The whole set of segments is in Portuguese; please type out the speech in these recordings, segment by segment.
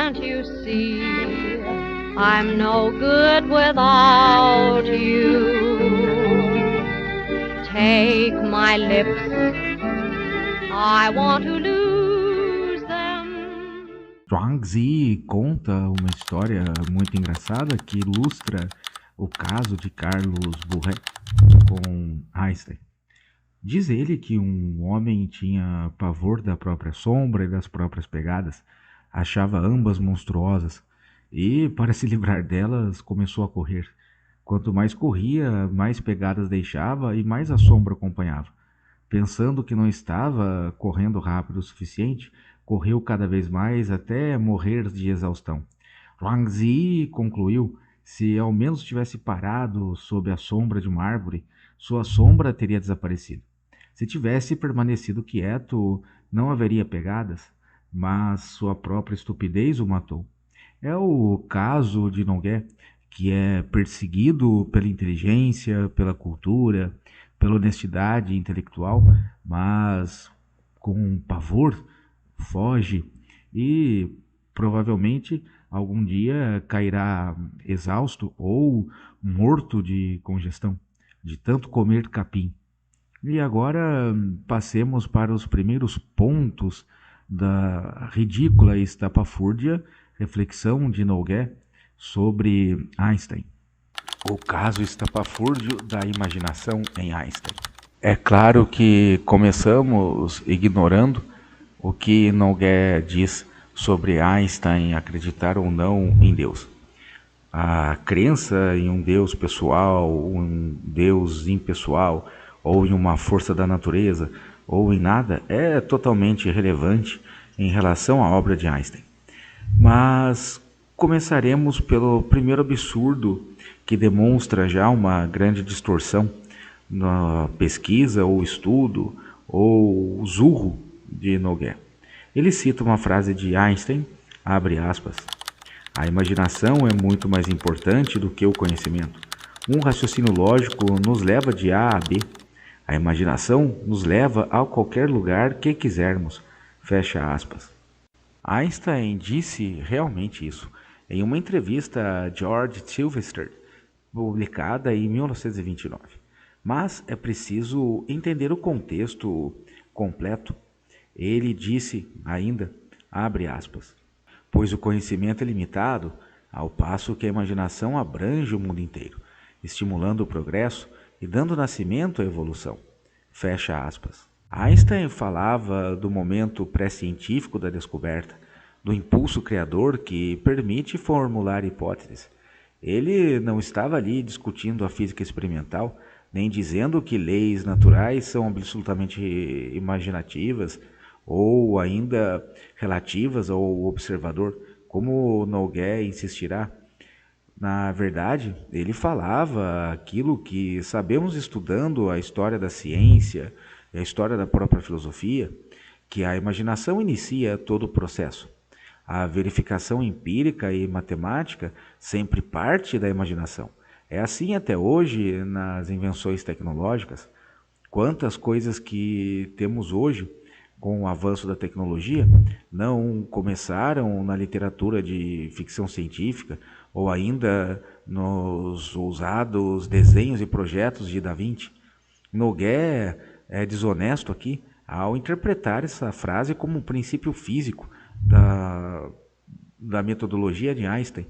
Can't you see I'm no good without you? Take my lips, I want to lose them. Zhuangzi conta uma história muito engraçada que ilustra o caso de Carlos Bourret com Einstein. Diz ele que um homem tinha pavor da própria sombra e das próprias pegadas, achava ambas monstruosas e, para se livrar delas, começou a correr. Quanto mais corria, mais pegadas deixava e mais a sombra acompanhava. Pensando que não estava correndo rápido o suficiente, correu cada vez mais até morrer de exaustão. Zhuangzi concluiu: se ao menos tivesse parado sob a sombra de uma árvore, sua sombra teria desaparecido. Se tivesse permanecido quieto, não haveria pegadas, mas sua própria estupidez o matou. É o caso de Noguet, que é perseguido pela inteligência, pela cultura, pela honestidade intelectual, mas com pavor foge e provavelmente algum dia cairá exausto ou morto de congestão, de tanto comer capim. E agora passemos para os primeiros pontos da ridícula e estapafúrdia reflexão de Noguet sobre Einstein. O caso estapafúrdio da imaginação em Einstein. É claro que começamos ignorando o que Noguet diz sobre Einstein acreditar ou não em Deus. A crença em um Deus pessoal, um Deus impessoal, ou em uma força da natureza, ou em nada, é totalmente irrelevante em relação à obra de Einstein. Mas começaremos pelo primeiro absurdo que demonstra já uma grande distorção na pesquisa ou estudo ou zurro de Noguet. Ele cita uma frase de Einstein, abre aspas: a imaginação é muito mais importante do que o conhecimento. Um raciocínio lógico nos leva de A a B. A imaginação nos leva a qualquer lugar que quisermos. Fecha aspas. Einstein disse realmente isso em uma entrevista a George Sylvester, publicada em 1929. Mas é preciso entender o contexto completo. Ele disse ainda, abre aspas, pois o conhecimento é limitado, ao passo que a imaginação abrange o mundo inteiro, estimulando o progresso e dando nascimento à evolução. Fecha aspas. Einstein falava do momento pré-científico da descoberta, do impulso criador que permite formular hipóteses. Ele não estava ali discutindo a física experimental, nem dizendo que leis naturais são absolutamente imaginativas ou ainda relativas ao observador, como Noguet insistirá. Na verdade, ele falava aquilo que sabemos estudando a história da ciência e a história da própria filosofia, que a imaginação inicia todo o processo. A verificação empírica e matemática sempre parte da imaginação. É assim até hoje nas invenções tecnológicas. Quantas coisas que temos hoje com o avanço da tecnologia não começaram na literatura de ficção científica ou ainda nos ousados desenhos e projetos de Da Vinci. Noguet é desonesto aqui ao interpretar essa frase como um princípio físico da metodologia de Einstein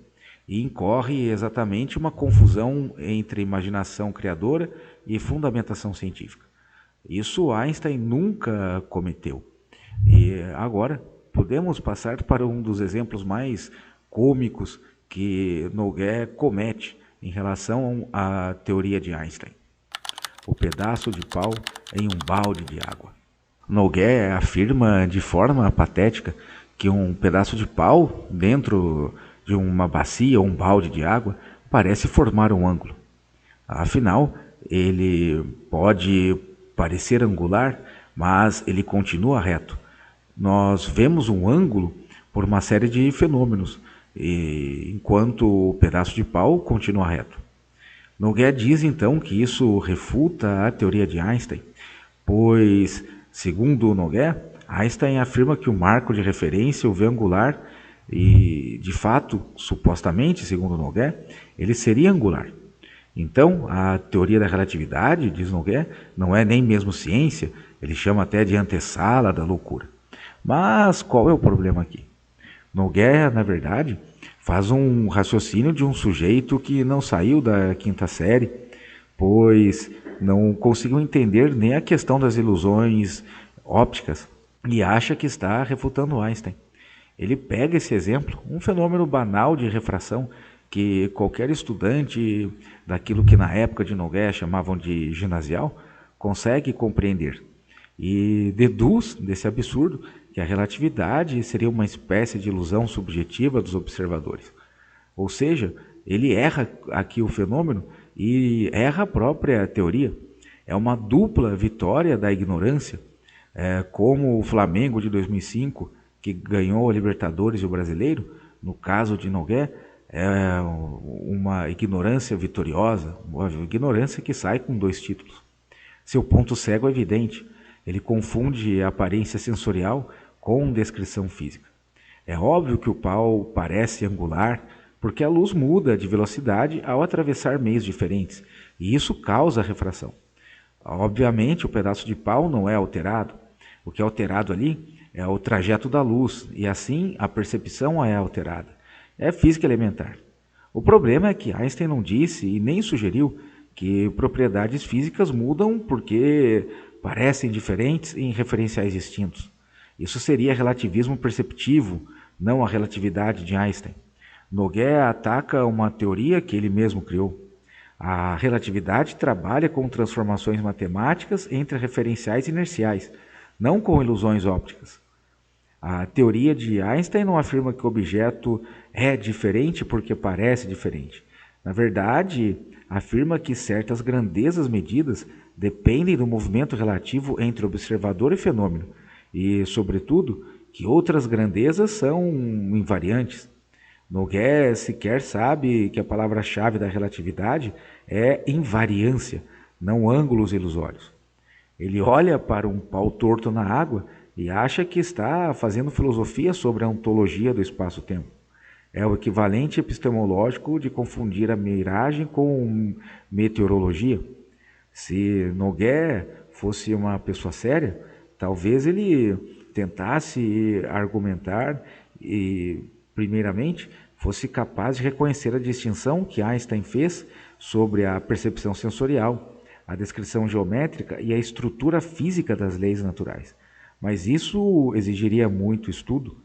e incorre exatamente uma confusão entre imaginação criadora e fundamentação científica. Isso Einstein nunca cometeu. E agora podemos passar para um dos exemplos mais cômicos que Noguet comete em relação à teoria de Einstein. O pedaço de pau em um balde de água. Noguet afirma de forma patética que um pedaço de pau dentro de uma bacia ou um balde de água parece formar um ângulo. Afinal, ele pode parecer angular, mas ele continua reto. Nós vemos um ângulo por uma série de fenômenos, enquanto o pedaço de pau continua reto. Noguet diz então que isso refuta a teoria de Einstein, pois, segundo Noguet, Einstein afirma que o marco de referência, o V angular, E, de fato, supostamente, segundo Nogués, ele seria angular. Então, a teoria da relatividade, diz Nogués, não é nem mesmo ciência, ele chama até de antessala da loucura. Mas qual é o problema aqui? Nogués, na verdade, faz um raciocínio de um sujeito que não saiu da quinta série, pois não conseguiu entender nem a questão das ilusões ópticas e acha que está refutando Einstein. Ele pega esse exemplo, um fenômeno banal de refração, que qualquer estudante daquilo que na época de Nogués chamavam de ginasial consegue compreender. E deduz desse absurdo que a relatividade seria uma espécie de ilusão subjetiva dos observadores. Ou seja, ele erra aqui o fenômeno e erra a própria teoria. É uma dupla vitória da ignorância, como o Flamengo de 2005, que ganhou a Libertadores e o Brasileiro, no caso de Nogués, é uma ignorância vitoriosa, uma ignorância que sai com 2 títulos. Seu ponto cego é evidente, ele confunde a aparência sensorial com descrição física. É óbvio que o pau parece angular, porque a luz muda de velocidade ao atravessar meios diferentes, e isso causa refração. Obviamente, o pedaço de pau não é alterado. O que é alterado ali é o trajeto da luz, e assim a percepção é alterada. É física elementar. O problema é que Einstein não disse e nem sugeriu que propriedades físicas mudam porque parecem diferentes em referenciais distintos. Isso seria relativismo perceptivo, não a relatividade de Einstein. Nogués ataca uma teoria que ele mesmo criou. A relatividade trabalha com transformações matemáticas entre referenciais inerciais, não com ilusões ópticas. A teoria de Einstein não afirma que o objeto é diferente porque parece diferente. Na verdade, afirma que certas grandezas medidas dependem do movimento relativo entre observador e fenômeno, e, sobretudo, que outras grandezas são invariantes. Nogués sequer sabe que a palavra-chave da relatividade é invariância, não ângulos ilusórios. Ele olha para um pau torto na água e acha que está fazendo filosofia sobre a ontologia do espaço-tempo. É o equivalente epistemológico de confundir a miragem com meteorologia. Se Nogués fosse uma pessoa séria, talvez ele tentasse argumentar e, primeiramente, fosse capaz de reconhecer a distinção que Einstein fez sobre a percepção sensorial, a descrição geométrica e a estrutura física das leis naturais. Mas isso exigiria muito estudo,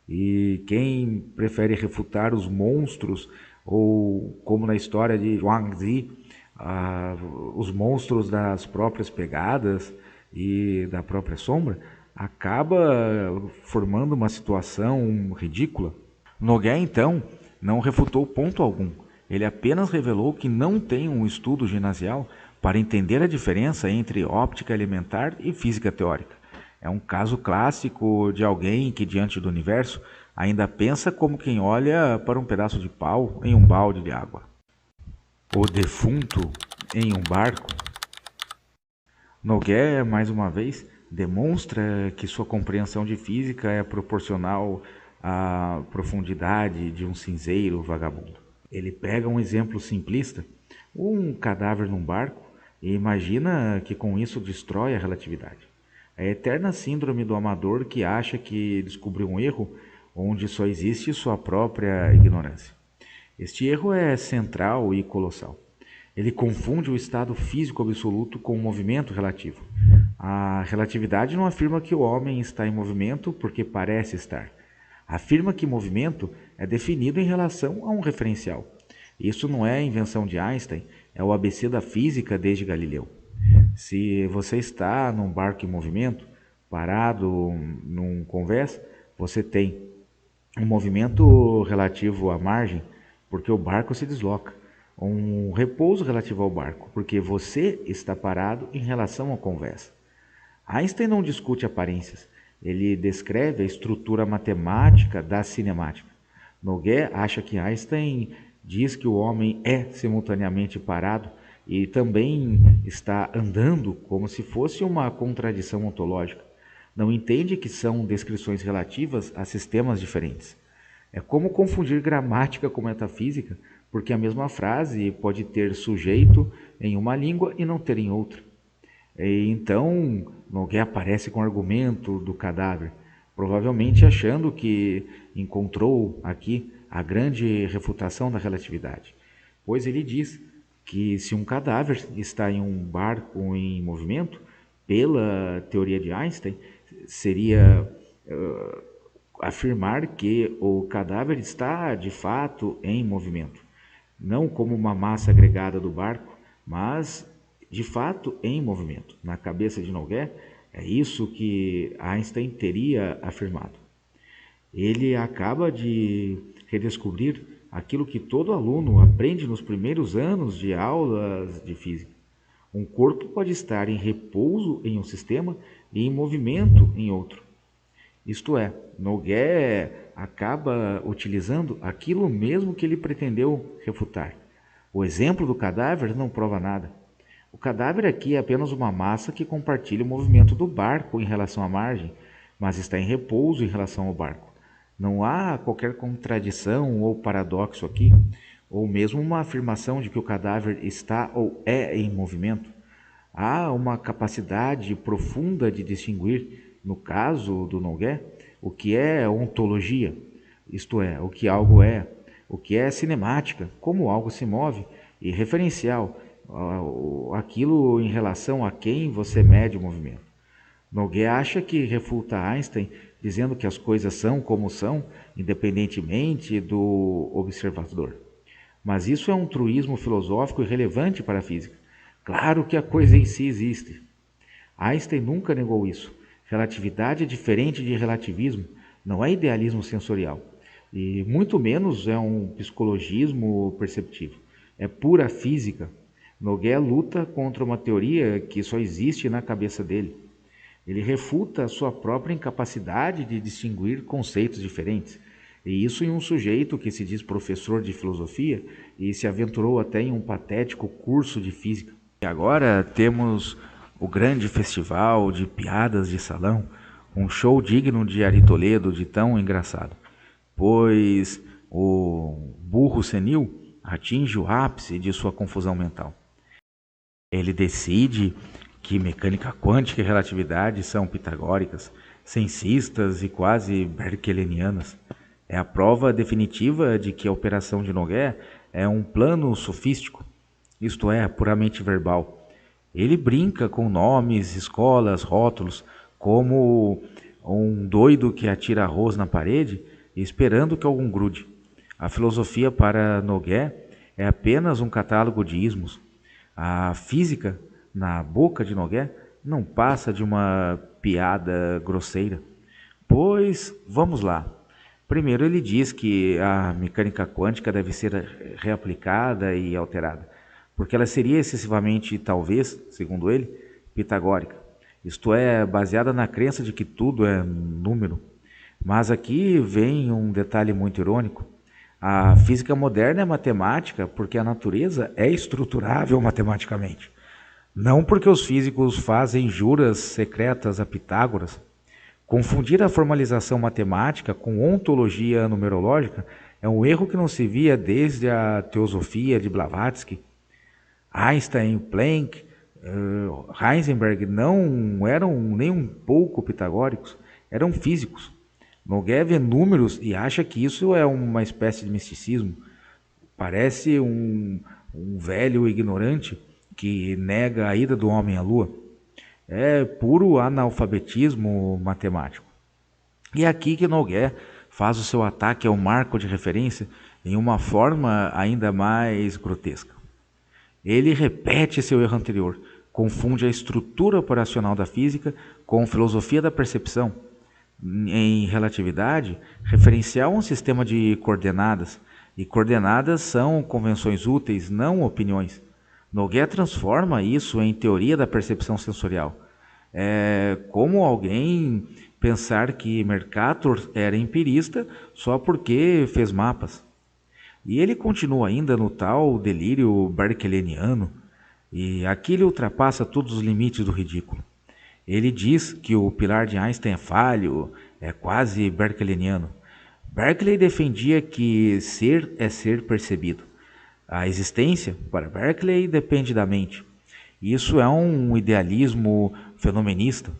e quem prefere refutar os monstros, ou como na história de Zhuangzi, os monstros das próprias pegadas e da própria sombra, acaba formando uma situação ridícula. Nogués, então, não refutou ponto algum. Ele apenas revelou que não tem um estudo ginasial para entender a diferença entre óptica elementar e física teórica. É um caso clássico de alguém que, diante do universo, ainda pensa como quem olha para um pedaço de pau em um balde de água. O defunto em um barco. Nogués, mais uma vez, demonstra que sua compreensão de física é proporcional à profundidade de um cinzeiro vagabundo. Ele pega um exemplo simplista, um cadáver num barco, e imagina que com isso destrói a relatividade. A eterna síndrome do amador que acha que descobriu um erro onde só existe sua própria ignorância. Este erro é central e colossal. Ele confunde o estado físico absoluto com o movimento relativo. A relatividade não afirma que o homem está em movimento porque parece estar. Afirma que movimento é definido em relação a um referencial. Isso não é invenção de Einstein, é o ABC da física desde Galileu. Se você está num barco em movimento, parado num convés, você tem um movimento relativo à margem, porque o barco se desloca. Um repouso relativo ao barco, porque você está parado em relação ao convés. Einstein não discute aparências, ele descreve a estrutura matemática da cinemática. Nogués acha que Einstein diz que o homem é simultaneamente parado e também está andando como se fosse uma contradição ontológica. Não entende que são descrições relativas a sistemas diferentes. É como confundir gramática com metafísica, porque a mesma frase pode ter sujeito em uma língua e não ter em outra. E então, Nogué aparece com o argumento do cadáver, provavelmente achando que encontrou aqui a grande refutação da relatividade, pois ele diz que se um cadáver está em um barco em movimento, pela teoria de Einstein, seria afirmar que o cadáver está de fato em movimento, não como uma massa agregada do barco, mas de fato em movimento. Na cabeça de Nogué, é isso que Einstein teria afirmado. Ele acaba de redescobrir aquilo que todo aluno aprende nos primeiros anos de aulas de física. Um corpo pode estar em repouso em um sistema e em movimento em outro. Isto é, Nogué acaba utilizando aquilo mesmo que ele pretendeu refutar. O exemplo do cadáver não prova nada. O cadáver aqui é apenas uma massa que compartilha o movimento do barco em relação à margem, mas está em repouso em relação ao barco. Não há qualquer contradição ou paradoxo aqui, ou mesmo uma afirmação de que o cadáver está ou é em movimento. Há uma capacidade profunda de distinguir, no caso do Nogué, o que é ontologia, isto é, o que algo é, o que é cinemática, como algo se move, e referencial, aquilo em relação a quem você mede o movimento. Nogué acha que refuta Einstein dizendo que as coisas são como são, independentemente do observador. Mas isso é um truísmo filosófico irrelevante para a física. Claro que a coisa em si existe. Einstein nunca negou isso. Relatividade é diferente de relativismo, não é idealismo sensorial. E muito menos é um psicologismo perceptivo. É pura física. Nogué luta contra uma teoria que só existe na cabeça dele. Ele refuta a sua própria incapacidade de distinguir conceitos diferentes. E isso em um sujeito que se diz professor de filosofia e se aventurou até em um patético curso de física. E agora temos o grande festival de piadas de salão, um show digno de Ari Toledo, de tão engraçado. Pois o burro senil atinge o ápice de sua confusão mental. Ele decide que mecânica quântica e relatividade são pitagóricas, sensistas e quase berkelenianas. É a prova definitiva de que a operação de Nogué é um plano sofístico, isto é, puramente verbal. Ele brinca com nomes, escolas, rótulos, como um doido que atira arroz na parede esperando que algum grude. A filosofia para Nogué é apenas um catálogo de ismos. A física, na boca de Nogué, não passa de uma piada grosseira. Pois, vamos lá. Primeiro ele diz que a mecânica quântica deve ser reaplicada e alterada, porque ela seria excessivamente, talvez, segundo ele, pitagórica. Isto é, baseada na crença de que tudo é número. Mas aqui vem um detalhe muito irônico. A física moderna é matemática porque a natureza é estruturável matematicamente. Não porque os físicos fazem juras secretas a Pitágoras. Confundir a formalização matemática com ontologia numerológica é um erro que não se via desde a teosofia de Blavatsky. Einstein, Planck, Heisenberg não eram nem um pouco pitagóricos, eram físicos. Nogué vê números e acha que isso é uma espécie de misticismo. Parece um velho ignorante que nega a ida do homem à lua. É puro analfabetismo matemático. E é aqui que Nogué faz o seu ataque ao marco de referência em uma forma ainda mais grotesca. Ele repete seu erro anterior, confunde a estrutura operacional da física com a filosofia da percepção. Em relatividade, referencial é um sistema de coordenadas, e coordenadas são convenções úteis, não opiniões. Nogué transforma isso em teoria da percepção sensorial. É como alguém pensar que Mercator era empirista só porque fez mapas. E ele continua ainda no tal delírio berkeleniano, e aqui ele ultrapassa todos os limites do ridículo. Ele diz que o pilar de Einstein é falho, é quase berkeleniano, Berkeley defendia que ser é ser percebido. A existência, para Berkeley, depende da mente. Isso é um idealismo fenomenista.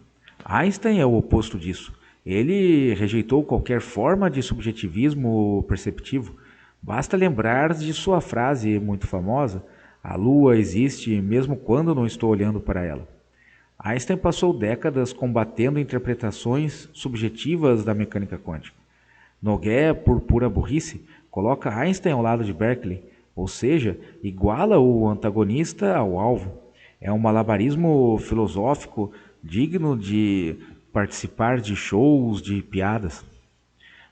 Einstein é o oposto disso. Ele rejeitou qualquer forma de subjetivismo perceptivo. Basta lembrar de sua frase muito famosa: a Lua existe mesmo quando não estou olhando para ela. Einstein passou décadas combatendo interpretações subjetivas da mecânica quântica. Nogués, por pura burrice, coloca Einstein ao lado de Berkeley, ou seja, iguala o antagonista ao alvo. É um malabarismo filosófico digno de participar de shows de piadas.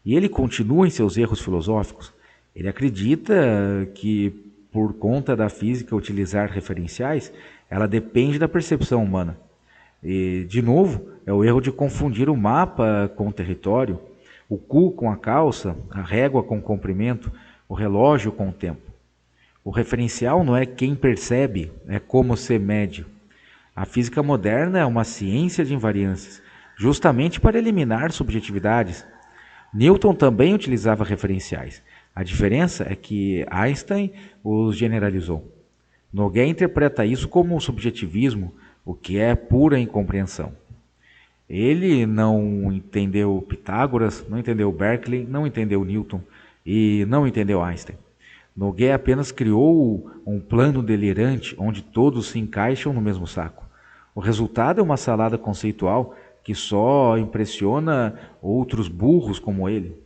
E ele continua em seus erros filosóficos. Ele acredita que, por conta da física utilizar referenciais, ela depende da percepção humana. E, de novo, é o erro de confundir o mapa com o território, o cu com a calça, a régua com o comprimento, o relógio com o tempo. O referencial não é quem percebe, é como se mede. A física moderna é uma ciência de invariâncias, justamente para eliminar subjetividades. Newton também utilizava referenciais. A diferença é que Einstein os generalizou. Nogués interpreta isso como subjetivismo, o que é pura incompreensão. Ele não entendeu Pitágoras, não entendeu Berkeley, não entendeu Newton e não entendeu Einstein. Nogués apenas criou um plano delirante onde todos se encaixam no mesmo saco. O resultado é uma salada conceitual que só impressiona outros burros como ele.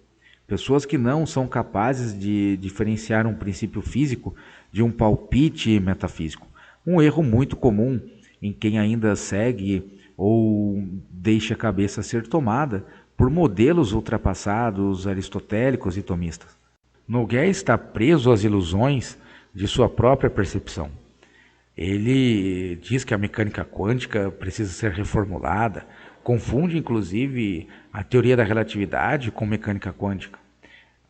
Pessoas que não são capazes de diferenciar um princípio físico de um palpite metafísico. Um erro muito comum em quem ainda segue ou deixa a cabeça ser tomada por modelos ultrapassados, aristotélicos e tomistas. Nogués está preso às ilusões de sua própria percepção. Ele diz que a mecânica quântica precisa ser reformulada, confunde inclusive a teoria da relatividade com mecânica quântica.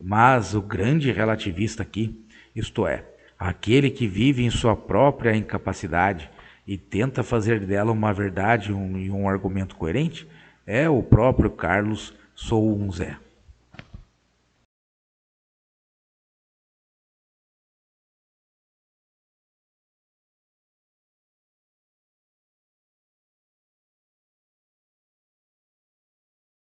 Mas o grande relativista aqui, isto é, aquele que vive em sua própria incapacidade e tenta fazer dela uma verdade e um argumento coerente, é o próprio Carlos Sounzé.